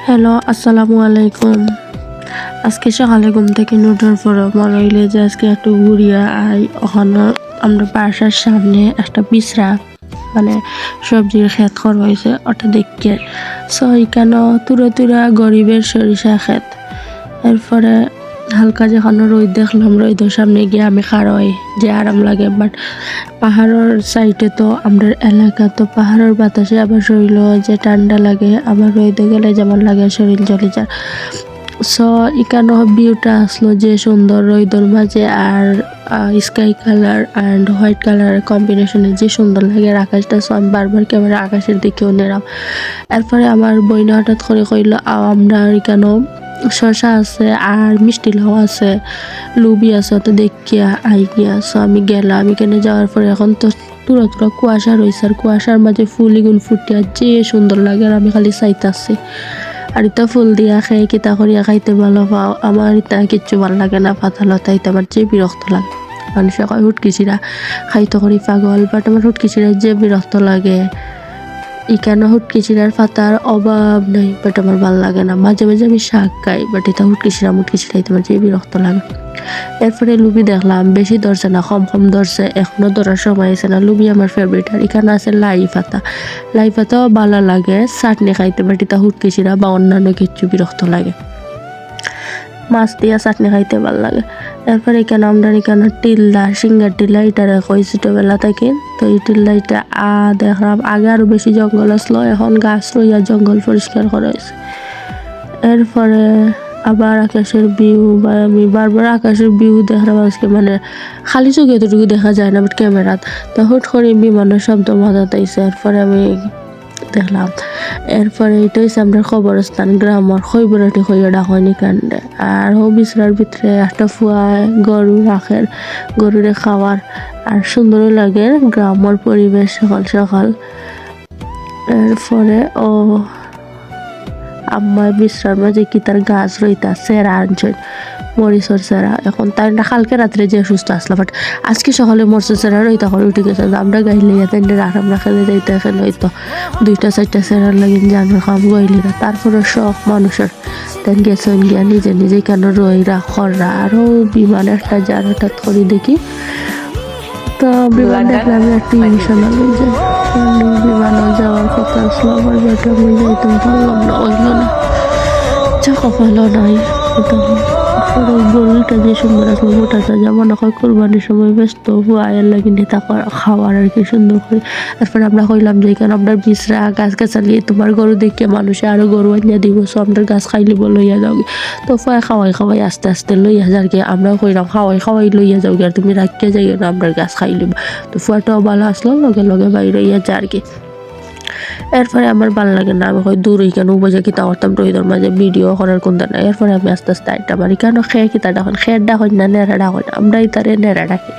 Hello, আসসালামু আলাইকুম। আজকে সকালে ঘুম থেকে ওঠার পর মনে হইলে যে আজকে একটু ঘুরিয়া আই। ওখানে আমরা বাসার সামনে একটা বিচরা মানে সবজির ক্ষেত করা হয়েছে ওটা দেখে। সো এখানে তুরা তুরা গরিবের সরিষা ক্ষেত। এরপরে হালকা যখন রোদ দেখলাম, রোদের সামনে গিয়ে আমি খাড়াই যে আরাম লাগে। বাট পাহাড়ের সাইডে তো আমাদের এলাকা তো পাহাড়ের বাতাসে আবার শরীর যে ঠান্ডা লাগে, আবার রোদে গেলে যেমন লাগে শরীর জ্বলে যায়। সো এখানে ভিউটা আসলো যে সুন্দর রোদের মাঝে, আর sky colour and white colour কম্বিনেশনে যে সুন্দর লাগে আকাশটা। সো আমি বারবার ক্যামেরা আকাশের দিকেও নিলাম। এরপরে আমার বইনা হঠাৎ করে কইল আমরা এখানেও শসা আছে আর মিষ্টি লাউ আছে, লুবি আছে, তো দেখিয়া আই গিয়া। সো আমি গেলাম। এখানে যাওয়ার পরে এখন তো তুরা তুরা কুয়াশা রয়েছে, আর কুয়াশার মাঝে ফুলিগুন ফুটিয়া যে সুন্দর লাগে, আর আমি খালি চাইতাছি। আর ইতা ফুল দিয়া খেয়ে কিতা করিয়া খাইতে ভালো পাও। আমার ইতা কিচ্ছু ভালো লাগে না, পাতা লতা ইতা আমার যে বিরক্ত লাগে। মানুষে কয় হুটকিচিরা খাইতে করি পাগল, বাট আমার হুটকিচিরা যে বিরক্ত লাগে। এখানে হুটকিচিরার পাতার অভাব নাই, বাট আমার ভালো লাগে না। মাঝে মাঝে আমি শাক খাই, বাট এটা হুটকিচিরা মুটকিচিরা আমার যে বিরক্ত লাগে। এরপরে লুবি দেখলাম, বেশি ধরছে না, কম কম ধরছে, এখনো ধরার সময় আছে না। লুবি আমার ফেভারিট। আর এখানে আছে লাই পাতা। লাই পাতাও ভালো লাগে চাটনি খাইতে, বাট এটা হুটকিচিরা বা অন্যান্য কিছু বিরক্ত লাগে। মাছ দিয়া চাটনি খাইতে ভালো লাগে। এরপরে এখানে আমরা এখানে টিল্লা, সিঙ্গার টিল্লা এটারে কই ছোটোবেলা থেকে। তো এই টিল্লা এটা দেখলাম আগে আরও বেশি জঙ্গল আসলো, এখন গাছ রইয়া জঙ্গল পরিষ্কার করা হয়েছে। এরপরে আবার আকাশের ভিউ, বা আমি বারবার আকাশের ভিউ দেখলাম আজকে, মানে খালি চোখে এতটুকু দেখা যায় না, বাট ক্যামেরাত তো হুট করে বিমানের শব্দ মাথাত আইছে। এরপরে আমি দেখলাম। এরপরে এটা হচ্ছে আমরা কবরস্থান গ্রামের খৈবরাটি খইয়া ডাকনি কাণ্ডে। আর ও বিছরার ভিতরে একটা ফুয়ায় গরু রাখে, গরুরে খাওয়ার। আর সুন্দরও লাগে গ্রামের পরিবেশ সকাল সকাল। এরপরে ও আম্মা বিশ্রার মাঝে কি তার গাছ রইতা সেরা আনছেন, মরিচর সেরা। এখন তাই না কালকে রাত্রে যে সুস্থ আসলাম, বাট আজকে সকালে মরিচর সেরা রইতা করে উঠে গেছে। আমরা গাইলে তাই আমরা খেলে যাইতে এখানে হয়তো 2-4টা সেরার লাগিন জানার কাম গইলি না। তারপরে শখ মানুষের তেন গেছেন গিয়া নিজে নিজে কেন রইরা খররা। আরও বিমান একটা যার হঠাৎ করে দেখি, তো বিমান দেখলে আমি একটা ইমোশনাল হয়ে যাই। বিমানও যাওয়ার কথা আসলো আমার, বাট আমি যাইতে পারলাম না, হইল না, কপালও নাই। গরুটা যে সুন্দর আসলো, মোটাটা যেমন কোরবানির সময় ব্যস্ত আয়ের লাগে নেতা খাওয়ার আর কি সুন্দর করে। তারপরে আমরা কইলাম যে এখানে আপনার বিচরা গাছ গাছালি তোমার গরু দেখে মানুষে আরো গরু আনিয়া দিব, সো আপনার গাছ খাইলিব লইয়া যাও। তো ফয় খাওয়াই আস্তে আস্তে লইয়া যার কি আমরা কইলাম খাওয়াই লইয়া যাও, আর তুমি রাখিয়া যাই না আপনার গাছ খাইলিব। তো ফুয়াটাও ভালো আসলো, লগে লগে বাইরে ইয়া যার কি। এরপরে আমার ভালো লাগে না, আমি হয় দূরে কেন বসে কিতা করতাম রোহিতর মাঝে ভিডিও করার কোনটা না। এরপরে আমি আস্তে আস্তে আইটা মারি, কেন খেয়ে কিতা ডাকেন, খেয়ের ডাকেন না নেড়া ডাকেন, আমরাই তারে নেড়া ডাকি।